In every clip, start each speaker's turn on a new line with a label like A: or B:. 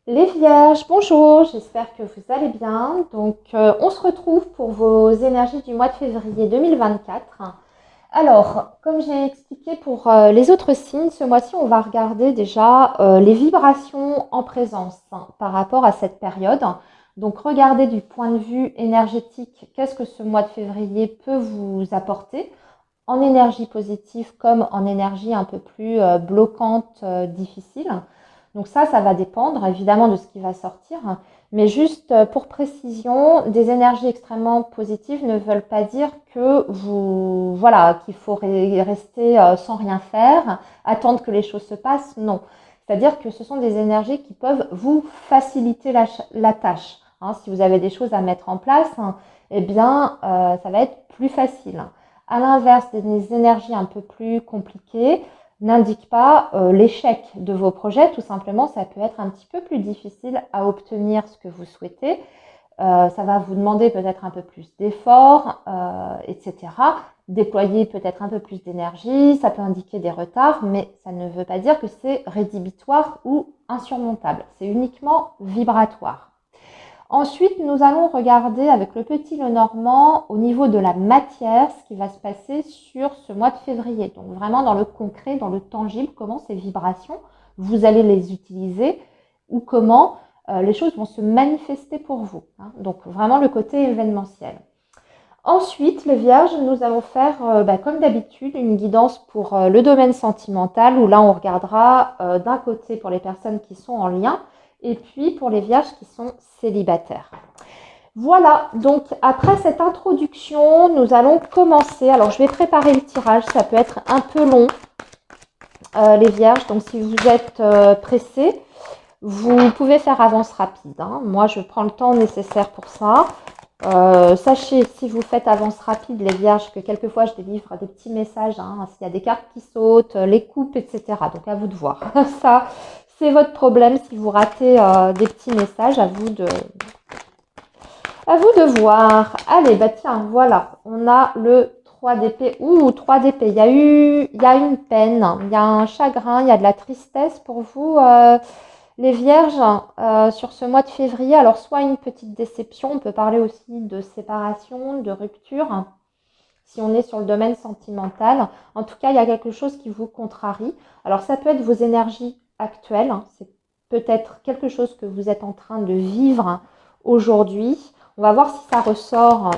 A: Les Vierges, bonjour, j'espère que vous allez bien. On se retrouve pour vos énergies du mois de février 2024. Alors, comme j'ai expliqué pour les autres signes, ce mois-ci, on va regarder déjà les vibrations en présence par rapport à cette période. Donc, regardez du point de vue énergétique, qu'est-ce que ce mois de février peut vous apporter en énergie positive comme en énergie un peu plus bloquante, difficile. Donc ça va dépendre évidemment de ce qui va sortir. Mais juste pour précision, des énergies extrêmement positives ne veulent pas dire que voilà, qu'il faut rester sans rien faire, attendre que les choses se passent. Non. C'est-à-dire que ce sont des énergies qui peuvent vous faciliter la tâche. Si vous avez des choses à mettre en place, eh bien, ça va être plus facile. À l'inverse, des énergies un peu plus compliquées n'indiquent pas l'échec de vos projets. Tout simplement, ça peut être un petit peu plus difficile à obtenir ce que vous souhaitez. Ça va vous demander peut-être un peu plus d'efforts, etc. Déployer peut-être un peu plus d'énergie, ça peut indiquer des retards, mais ça ne veut pas dire que c'est rédhibitoire ou insurmontable. C'est uniquement vibratoire. Ensuite, nous allons regarder avec le petit Lenormand au niveau de la matière ce qui va se passer sur ce mois de février. Donc vraiment dans le concret, dans le tangible, comment ces vibrations, vous allez les utiliser ou comment les choses vont se manifester pour vous. Donc vraiment le côté événementiel. Ensuite, les Vierges, nous allons faire, comme d'habitude, une guidance pour le domaine sentimental, où là, on regardera d'un côté pour les personnes qui sont en lien, et puis pour les Vierges qui sont célibataires. Voilà, donc après cette introduction, nous allons commencer. Alors, je vais préparer le tirage, ça peut être un peu long, les Vierges, donc si vous êtes pressés, vous pouvez faire avance rapide. Moi, je prends le temps nécessaire pour ça. Sachez, si vous faites avance rapide, les Vierges, que quelquefois je délivre des petits messages, s'il y a des cartes qui sautent, les coupes, etc. Donc à vous de voir. Ça, c'est votre problème si vous ratez des petits messages, à vous de voir. Allez, tiens, voilà, on a le 3 d'épée. Ouh, 3 d'épée, il y a une peine, il y a un chagrin, il y a de la tristesse pour vous. Les Vierges, sur ce mois de février, alors soit une petite déception, on peut parler aussi de séparation, de rupture, si on est sur le domaine sentimental. En tout cas, il y a quelque chose qui vous contrarie. Alors ça peut être vos énergies actuelles, c'est peut-être quelque chose que vous êtes en train de vivre aujourd'hui. On va voir si ça ressort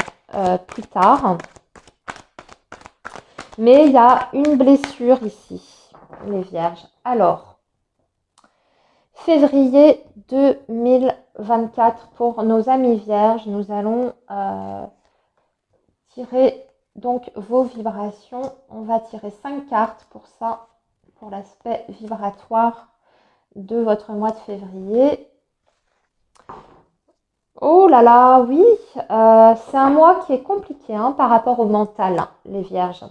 A: plus tard. Mais il y a une blessure ici, les Vierges. Alors, février 2024 pour nos amis vierges. Nous allons tirer donc vos vibrations. On va tirer 5 cartes pour ça, pour l'aspect vibratoire de votre mois de février. Oh là là, oui, c'est un mois qui est compliqué par rapport au mental, les vierges.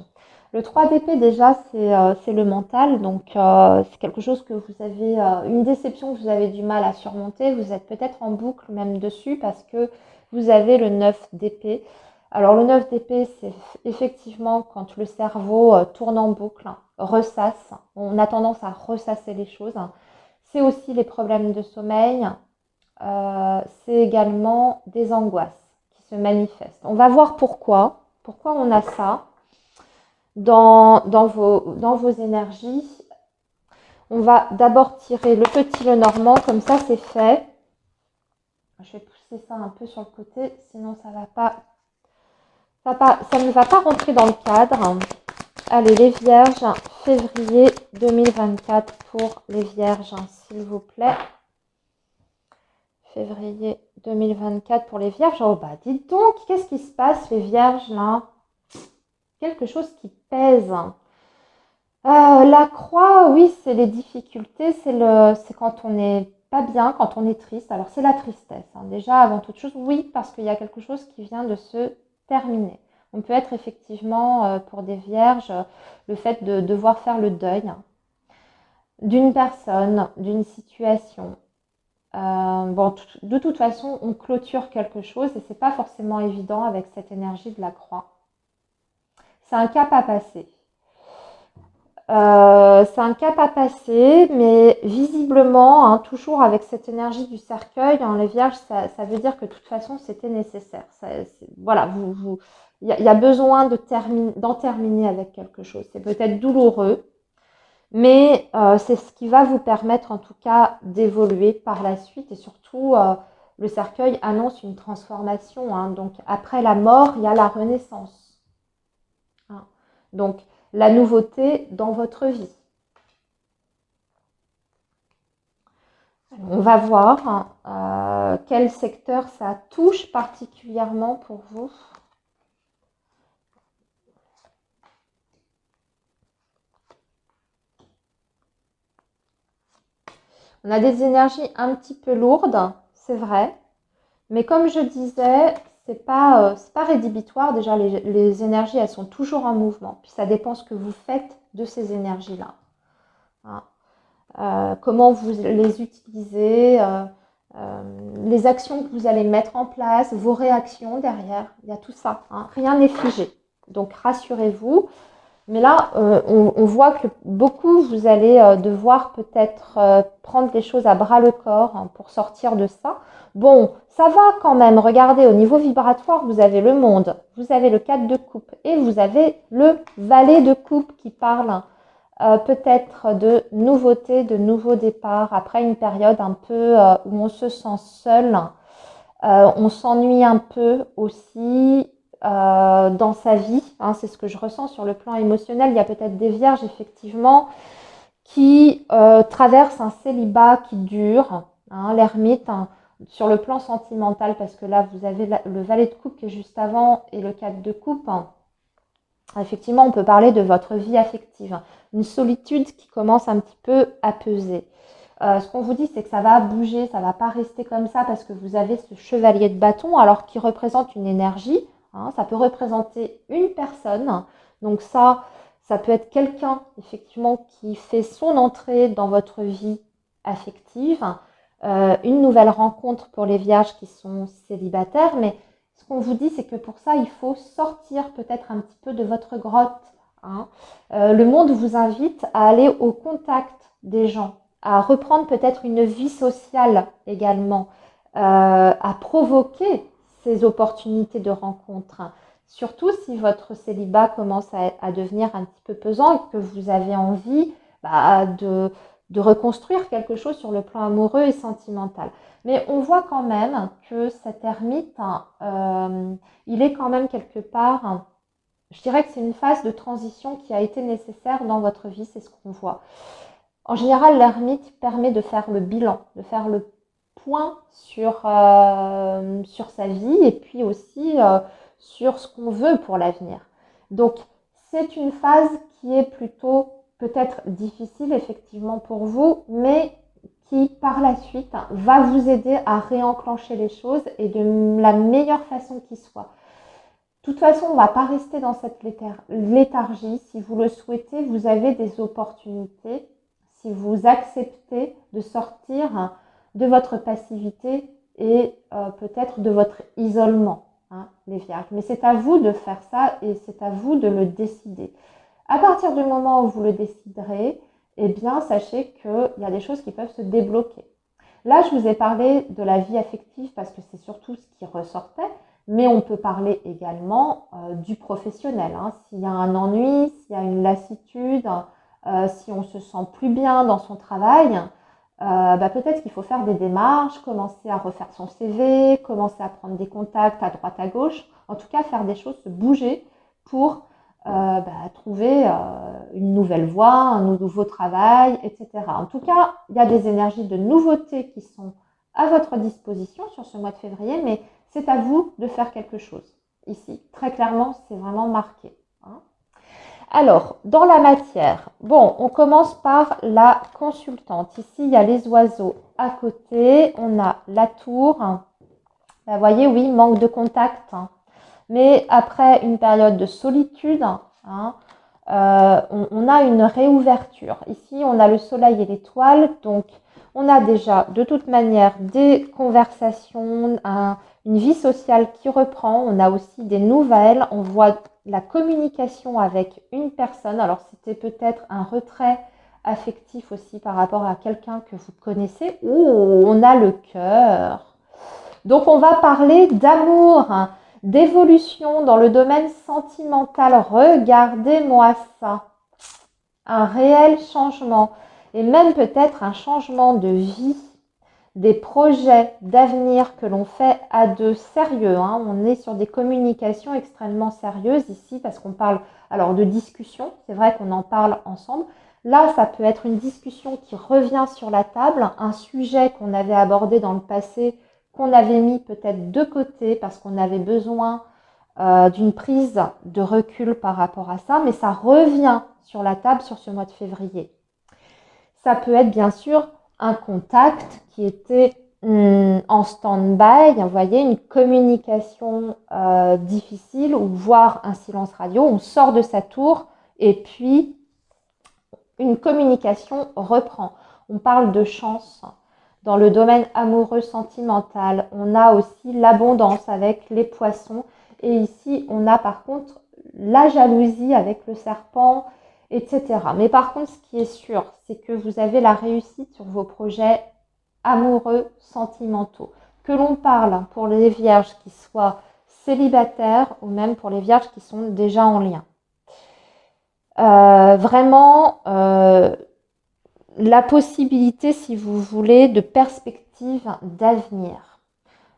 A: Le 3 d'épée déjà, c'est le mental, donc c'est quelque chose que vous avez, une déception que vous avez du mal à surmonter. Vous êtes peut-être en boucle même dessus parce que vous avez le 9 d'épée. Alors le 9 d'épée, c'est effectivement quand le cerveau tourne en boucle, ressasse. On a tendance à ressasser les choses. C'est aussi les problèmes de sommeil. C'est également des angoisses qui se manifestent. On va voir pourquoi on a ça dans vos énergies. On va d'abord tirer le petit Lenormand, comme ça c'est fait. Je vais pousser ça un peu sur le côté, sinon ça ne va pas rentrer dans le cadre. Allez, les Vierges, février 2024 pour les Vierges, s'il vous plaît. Février 2024 pour les Vierges. Oh dites donc, qu'est-ce qui se passe les Vierges là? Quelque chose qui pèse. La croix, oui, c'est les difficultés, c'est quand on n'est pas bien, quand on est triste. Alors c'est la tristesse. Déjà, avant toute chose, oui, parce qu'il y a quelque chose qui vient de se terminer. On peut être effectivement, pour des Vierges, le fait de devoir faire le deuil d'une personne, d'une situation. De toute façon, on clôture quelque chose et c'est pas forcément évident avec cette énergie de la croix. C'est un cap à passer. C'est un cap à passer, mais visiblement, hein, toujours avec cette énergie du cercueil, hein, les vierges, ça veut dire que de toute façon, c'était nécessaire. Voilà, il y a besoin d'en terminer avec quelque chose. C'est peut-être douloureux, mais c'est ce qui va vous permettre en tout cas d'évoluer par la suite. Et surtout, le cercueil annonce une transformation, hein. Donc après la mort, il y a la renaissance, hein. Donc la nouveauté dans votre vie. On va voir quel secteur ça touche particulièrement pour vous. On a des énergies un petit peu lourdes, c'est vrai. Mais comme je disais, c'est pas rédhibitoire. Déjà, les énergies, elles sont toujours en mouvement. Puis ça dépend ce que vous faites de ces énergies-là, hein. Comment vous les utilisez, les actions que vous allez mettre en place, vos réactions derrière. Il y a tout ça, hein. Rien n'est figé. Donc rassurez-vous. Mais là, on voit que beaucoup, vous allez devoir peut-être prendre les choses à bras le corps, hein, pour sortir de ça. Bon, ça va quand même. Regardez, au niveau vibratoire, vous avez le monde, vous avez le 4 de coupe et vous avez le valet de coupe qui parle peut-être de nouveautés, de nouveaux départs, après une période un peu où on se sent seul. On s'ennuie un peu aussi dans sa vie, hein, c'est ce que je ressens sur le plan émotionnel. Il y a peut-être des vierges, effectivement, qui traversent un célibat qui dure, hein, l'ermite, hein, sur le plan sentimental, parce que là, vous avez le valet de coupe qui est juste avant et le 4 de coupe, hein. Effectivement, on peut parler de votre vie affective, une solitude qui commence un petit peu à peser. Ce qu'on vous dit, c'est que ça va bouger, ça ne va pas rester comme ça parce que vous avez ce chevalier de bâton, alors qui représente une énergie, hein, ça peut représenter une personne. Donc ça peut être quelqu'un, effectivement, qui fait son entrée dans votre vie affective. Une nouvelle rencontre pour les vierges qui sont célibataires, mais ce qu'on vous dit, c'est que pour ça, il faut sortir peut-être un petit peu de votre grotte, hein. Le monde vous invite à aller au contact des gens, à reprendre peut-être une vie sociale également, à provoquer ces opportunités de rencontre. Surtout si votre célibat commence à devenir un petit peu pesant et que vous avez envie de reconstruire quelque chose sur le plan amoureux et sentimental. Mais on voit quand même que cet ermite, il est quand même quelque part, je dirais que c'est une phase de transition qui a été nécessaire dans votre vie, c'est ce qu'on voit. En général, l'ermite permet de faire le bilan, de faire le point sur sa vie et puis aussi sur ce qu'on veut pour l'avenir. Donc, c'est une phase qui est plutôt peut-être difficile effectivement pour vous, mais qui par la suite va vous aider à réenclencher les choses et de la meilleure façon qui soit. De toute façon, on ne va pas rester dans cette léthargie. Si vous le souhaitez, vous avez des opportunités. Si vous acceptez de sortir de votre passivité et peut-être de votre isolement, hein, les vierges. Mais c'est à vous de faire ça et c'est à vous de le décider. À partir du moment où vous le déciderez, eh bien, sachez qu'il y a des choses qui peuvent se débloquer. Là, je vous ai parlé de la vie affective parce que c'est surtout ce qui ressortait, mais on peut parler également du professionnel, hein. S'il y a un ennui, s'il y a une lassitude, si on se sent plus bien dans son travail, peut-être qu'il faut faire des démarches, commencer à refaire son CV, commencer à prendre des contacts à droite à gauche, en tout cas faire des choses, se bouger pour trouver une nouvelle voie, un nouveau travail, etc. En tout cas, il y a des énergies de nouveauté qui sont à votre disposition sur ce mois de février, mais c'est à vous de faire quelque chose. Ici, très clairement, c'est vraiment marqué, hein. Alors, dans la matière, bon, on commence par la consultante. Ici, il y a les oiseaux à côté, on a la tour. Vous voyez, oui, manque de contact, hein. Mais après une période de solitude, hein, on a une réouverture. Ici, on a le soleil et l'étoile, donc On a déjà de toute manière des conversations, une vie sociale qui reprend. On a aussi des nouvelles. On voit la communication avec une personne. Alors c'était peut-être un retrait affectif aussi par rapport à quelqu'un que vous connaissez. Ou on a le cœur. Donc on va parler d'amour, hein, d'évolution dans le domaine sentimental. Regardez-moi ça. Un réel changement et même peut-être un changement de vie, des projets d'avenir que l'on fait à deux, sérieux. Hein. On est sur des communications extrêmement sérieuses ici parce qu'on parle alors de discussion, c'est vrai qu'on en parle ensemble. Là, ça peut être une discussion qui revient sur la table, un sujet qu'on avait abordé dans le passé, qu'on avait mis peut-être de côté parce qu'on avait besoin d'une prise de recul par rapport à ça, mais ça revient sur la table sur ce mois de février. Ça peut être bien sûr un contact qui était en stand-by, vous voyez, une communication difficile ou voire un silence radio, on sort de sa tour et puis une communication reprend. On parle de chance dans le domaine amoureux sentimental. On a aussi l'abondance avec les poissons. Et ici, on a par contre la jalousie avec le serpent, etc. Mais par contre, ce qui est sûr, c'est que vous avez la réussite sur vos projets amoureux sentimentaux. Que l'on parle pour les vierges qui soient célibataires ou même pour les vierges qui sont déjà en lien. Vraiment, la possibilité, si vous voulez, de perspective d'avenir,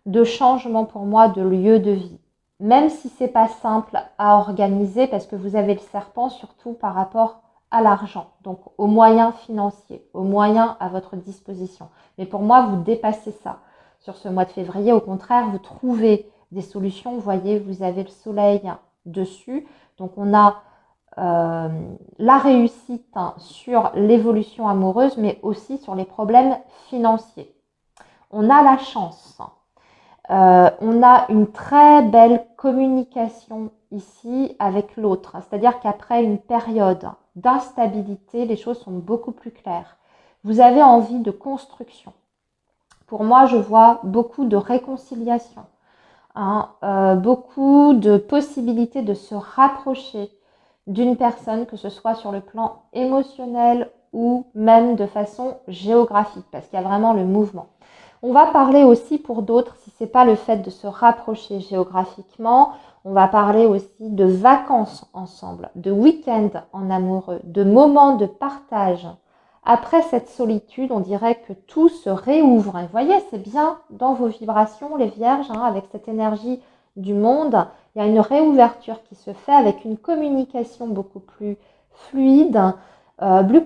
A: de changement pour moi de lieu de vie. Même si c'est pas simple à organiser parce que vous avez le serpent surtout par rapport à l'argent, donc aux moyens financiers, aux moyens à votre disposition. Mais pour moi, vous dépassez ça. Sur ce mois de février, au contraire, vous trouvez des solutions. Vous voyez, vous avez le soleil dessus. Donc on a la réussite sur l'évolution amoureuse, mais aussi sur les problèmes financiers. On a la chance. On a une très belle communication ici avec l'autre. C'est-à-dire qu'après une période d'instabilité, les choses sont beaucoup plus claires. Vous avez envie de construction. Pour moi, je vois beaucoup de réconciliation, hein, beaucoup de possibilités de se rapprocher d'une personne, que ce soit sur le plan émotionnel ou même de façon géographique, parce qu'il y a vraiment le mouvement. On va parler aussi pour d'autres, si ce n'est pas le fait de se rapprocher géographiquement, on va parler aussi de vacances ensemble, de week-end en amoureux, de moments de partage. Après cette solitude, on dirait que tout se réouvre. Et vous voyez, c'est bien dans vos vibrations, les vierges, hein, avec cette énergie du monde. Il y a une réouverture qui se fait avec une communication beaucoup plus fluide,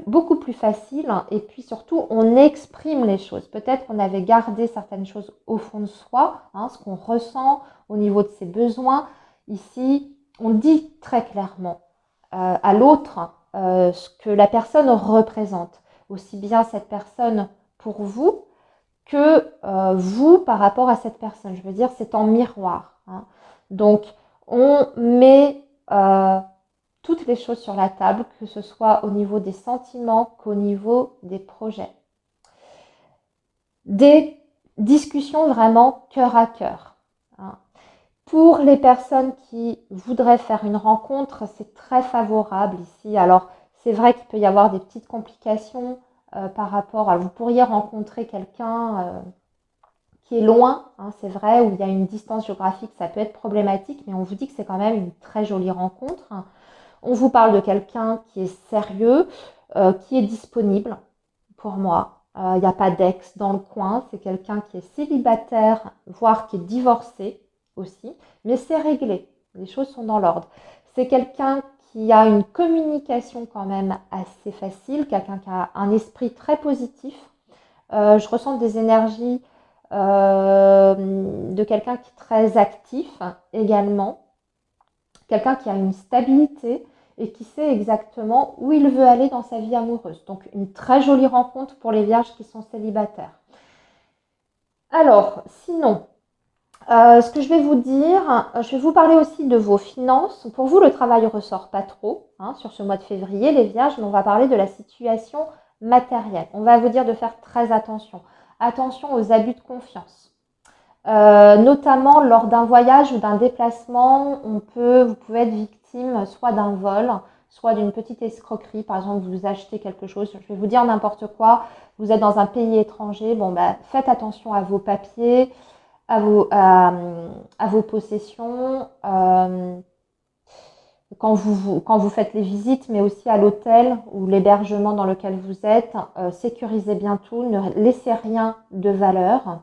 A: beaucoup plus facile. Et puis surtout, on exprime les choses. Peut-être qu'on avait gardé certaines choses au fond de soi, hein, ce qu'on ressent au niveau de ses besoins. Ici, on dit très clairement à l'autre ce que la personne représente. Aussi bien cette personne pour vous que vous par rapport à cette personne. Je veux dire, c'est en miroir. Hein. Donc, on met toutes les choses sur la table, que ce soit au niveau des sentiments qu'au niveau des projets. Des discussions vraiment cœur à cœur. Hein. Pour les personnes qui voudraient faire une rencontre, c'est très favorable ici. Alors, c'est vrai qu'il peut y avoir des petites complications par rapport à... Vous pourriez rencontrer quelqu'un qui est loin, hein, c'est vrai, où il y a une distance géographique, ça peut être problématique, mais on vous dit que c'est quand même une très jolie rencontre. On vous parle de quelqu'un qui est sérieux, qui est disponible pour moi. Il n'y a pas d'ex dans le coin, c'est quelqu'un qui est célibataire, voire qui est divorcé aussi, mais c'est réglé, les choses sont dans l'ordre. C'est quelqu'un qui a une communication quand même assez facile, quelqu'un qui a un esprit très positif. Je ressens des énergies de quelqu'un qui est très actif également, quelqu'un qui a une stabilité et qui sait exactement où il veut aller dans sa vie amoureuse. Donc une très jolie rencontre pour les vierges qui sont célibataires. Alors, sinon, ce que je vais vous dire, je vais vous parler aussi de vos finances. Pour vous, le travail ne ressort pas trop hein, sur ce mois de février, les vierges, mais on va parler de la situation matériel. On va vous dire de faire très attention. Attention aux abus de confiance. Notamment lors d'un voyage ou d'un déplacement, vous pouvez être victime soit d'un vol, soit d'une petite escroquerie. Par exemple, vous achetez quelque chose, je vais vous dire n'importe quoi, vous êtes dans un pays étranger, bon bah faites attention à vos papiers, à vos possessions, quand vous faites les visites, mais aussi à l'hôtel ou l'hébergement dans lequel vous êtes, sécurisez bien tout, ne laissez rien de valeur.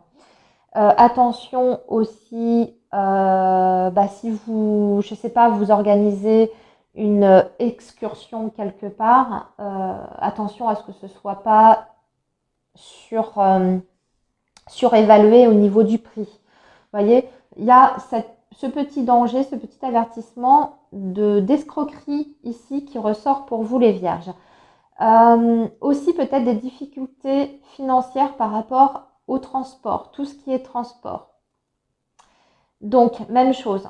A: Attention aussi, si vous, je sais pas, vous organisez une excursion quelque part, attention à ce que ce soit pas surévalué au niveau du prix. Vous voyez, il y a ce petit danger, ce petit avertissement d'escroquerie ici qui ressort pour vous les vierges. Aussi peut-être des difficultés financières par rapport au transport, tout ce qui est transport. Donc, même chose,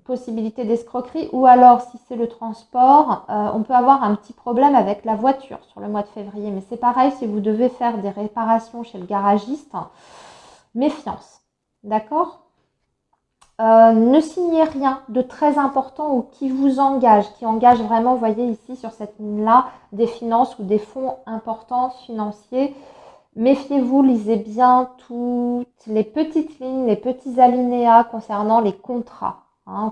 A: possibilité d'escroquerie, ou alors si c'est le transport, on peut avoir un petit problème avec la voiture sur le mois de février. Mais c'est pareil, si vous devez faire des réparations chez le garagiste, méfiance, d'accord ? Ne signez rien de très important ou qui vous engage, qui engage vraiment, vous voyez ici sur cette ligne-là, des finances ou des fonds importants financiers. Méfiez-vous, lisez bien toutes les petites lignes, les petits alinéas concernant les contrats.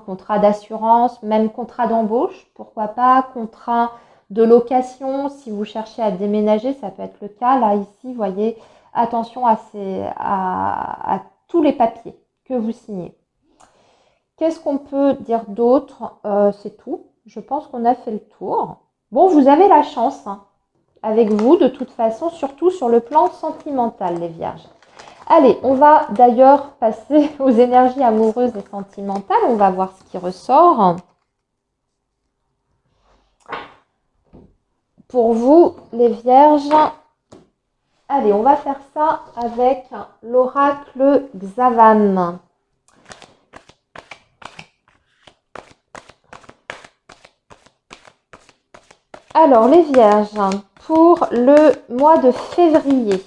A: Contrat d'assurance, même contrat d'embauche, pourquoi pas, contrat de location, si vous cherchez à déménager, ça peut être le cas. Là, ici, vous voyez, attention à tous les papiers que vous signez. Qu'est-ce qu'on peut dire d'autre? C'est tout. Je pense qu'on a fait le tour. Bon, vous avez la chance avec vous de toute façon, surtout sur le plan sentimental, les vierges. Allez, on va d'ailleurs passer aux énergies amoureuses et sentimentales. On va voir ce qui ressort. Pour vous, les vierges, allez, on va faire ça avec l'oracle Xavam. Alors, les vierges, pour le mois de février.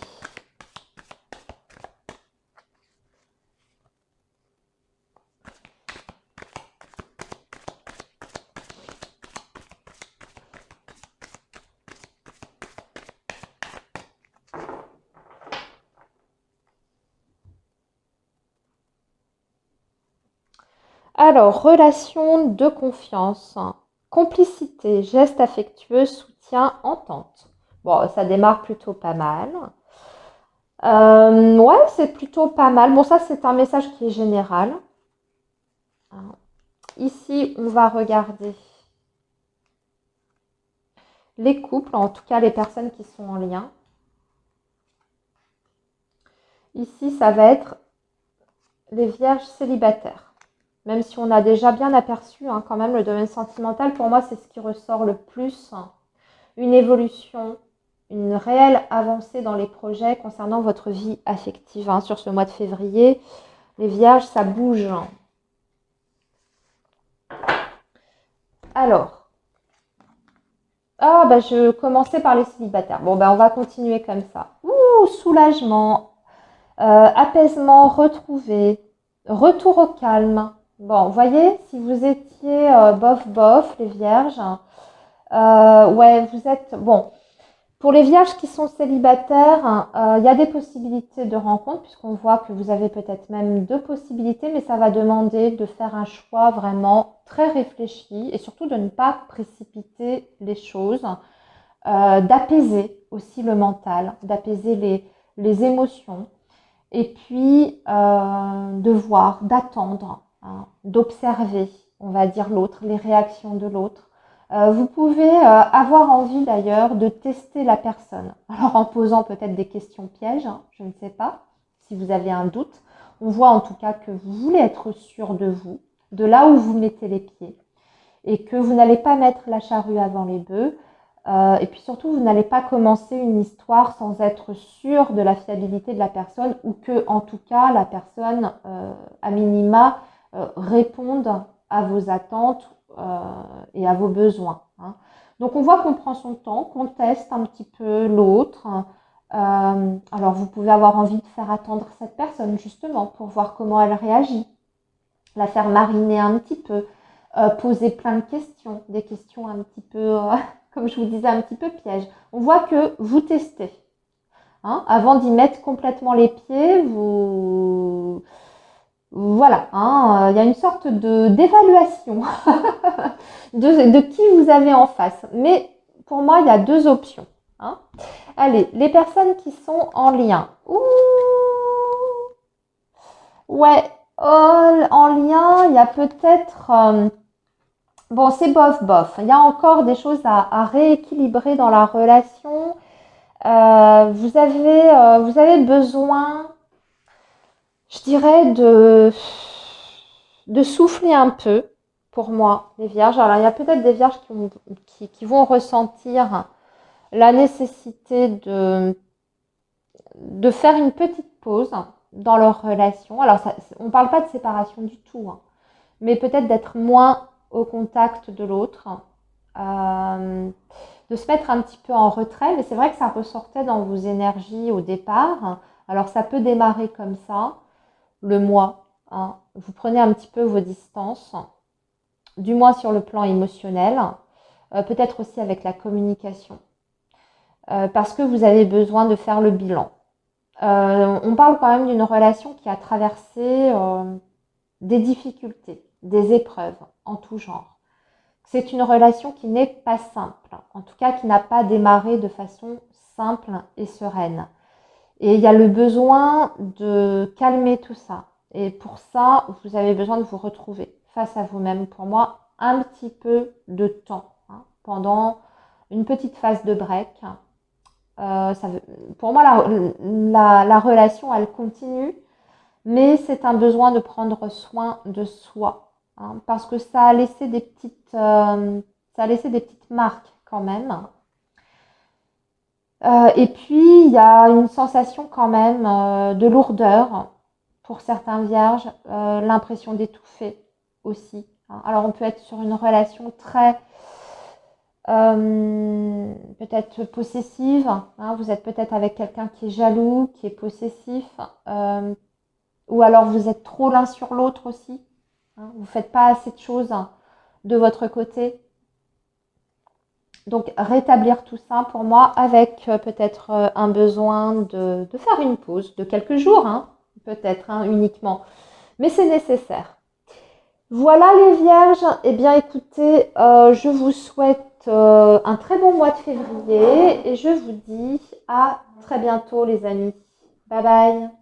A: Alors, relation de confiance, complicité, geste affectueux, soutien, entente. Bon, ça démarre plutôt pas mal. Ouais, c'est plutôt pas mal. Bon, ça, c'est un message qui est général. Ici, on va regarder les couples, en tout cas les personnes qui sont en lien. Ici, ça va être les vierges célibataires. Même si on a déjà bien aperçu quand même le domaine sentimental, pour moi, c'est ce qui ressort le plus. Une évolution, une réelle avancée dans les projets concernant votre vie affective. Sur ce mois de février, les vierges, ça bouge. Alors, je commençais par les célibataires. Bon, on va continuer comme ça. Soulagement, apaisement retrouvé, retour au calme. Bon, vous voyez, si vous étiez bof, les vierges, ouais, vous êtes... Bon, pour les vierges qui sont célibataires, il y a des possibilités de rencontre, puisqu'on voit que vous avez peut-être même 2 possibilités, mais ça va demander de faire un choix vraiment très réfléchi et surtout de ne pas précipiter les choses, d'apaiser aussi le mental, d'apaiser les émotions. Et puis, de voir, d'attendre, d'observer, on va dire l'autre, les réactions de l'autre. Vous pouvez avoir envie d'ailleurs de tester la personne. Alors en posant peut-être des questions pièges, je ne sais pas, si vous avez un doute. On voit en tout cas que vous voulez être sûr de vous, de là où vous mettez les pieds. Et que vous n'allez pas mettre la charrue avant les bœufs. Et puis surtout, vous n'allez pas commencer une histoire sans être sûr de la fiabilité de la personne ou que, en tout cas, la personne, à minima, réponde à vos attentes et à vos besoins. Donc, on voit qu'on prend son temps, qu'on teste un petit peu l'autre. Alors, vous pouvez avoir envie de faire attendre cette personne, justement, pour voir comment elle réagit. La faire mariner un petit peu. Poser plein de questions. Des questions un petit peu, comme je vous disais, un petit peu pièges. On voit que vous testez. Hein, avant d'y mettre complètement les pieds, voilà, hein, il y a une sorte d'évaluation de qui vous avez en face. Mais pour moi, il y a deux options. Hein. Allez, les personnes qui sont en lien. Ouh, ouais, en lien, il y a peut-être... bon, c'est bof, bof. Il y a encore des choses à rééquilibrer dans la relation. Vous avez besoin, je dirais, de souffler un peu pour moi, les vierges. Alors, il y a peut-être des vierges qui vont ressentir la nécessité de faire une petite pause dans leur relation. Alors, on ne parle pas de séparation du tout, hein, mais peut-être d'être moins au contact de l'autre, de se mettre un petit peu en retrait. Mais c'est vrai que ça ressortait dans vos énergies au départ. Alors, ça peut démarrer comme ça, le mois. Hein. Vous prenez un petit peu vos distances, du moins sur le plan émotionnel, peut-être aussi avec la communication, parce que vous avez besoin de faire le bilan. On parle quand même d'une relation qui a traversé des difficultés, des épreuves en tout genre. C'est une relation qui n'est pas simple, en tout cas qui n'a pas démarré de façon simple et sereine. Et il y a le besoin de calmer tout ça. Et pour ça, vous avez besoin de vous retrouver face à vous-même. Pour moi, un petit peu de temps, hein, pendant une petite phase de break. Pour moi, la relation, elle continue, mais c'est un besoin de prendre soin de soi, hein, parce que ça a laissé des petites marques quand même. Et puis, il y a une sensation quand même de lourdeur pour certains vierges, l'impression d'étouffer aussi. Hein. Alors, on peut être sur une relation très peut-être possessive. Hein. Vous êtes peut-être avec quelqu'un qui est jaloux, qui est possessif, ou alors vous êtes trop l'un sur l'autre aussi. Hein. Vous ne faites pas assez de choses de votre côté. Donc, rétablir tout ça pour moi avec peut-être un besoin de faire une pause de quelques jours, hein, peut-être uniquement. Mais c'est nécessaire. Voilà les vierges. Eh bien, écoutez, je vous souhaite un très bon mois de février et je vous dis à très bientôt les amis. Bye bye.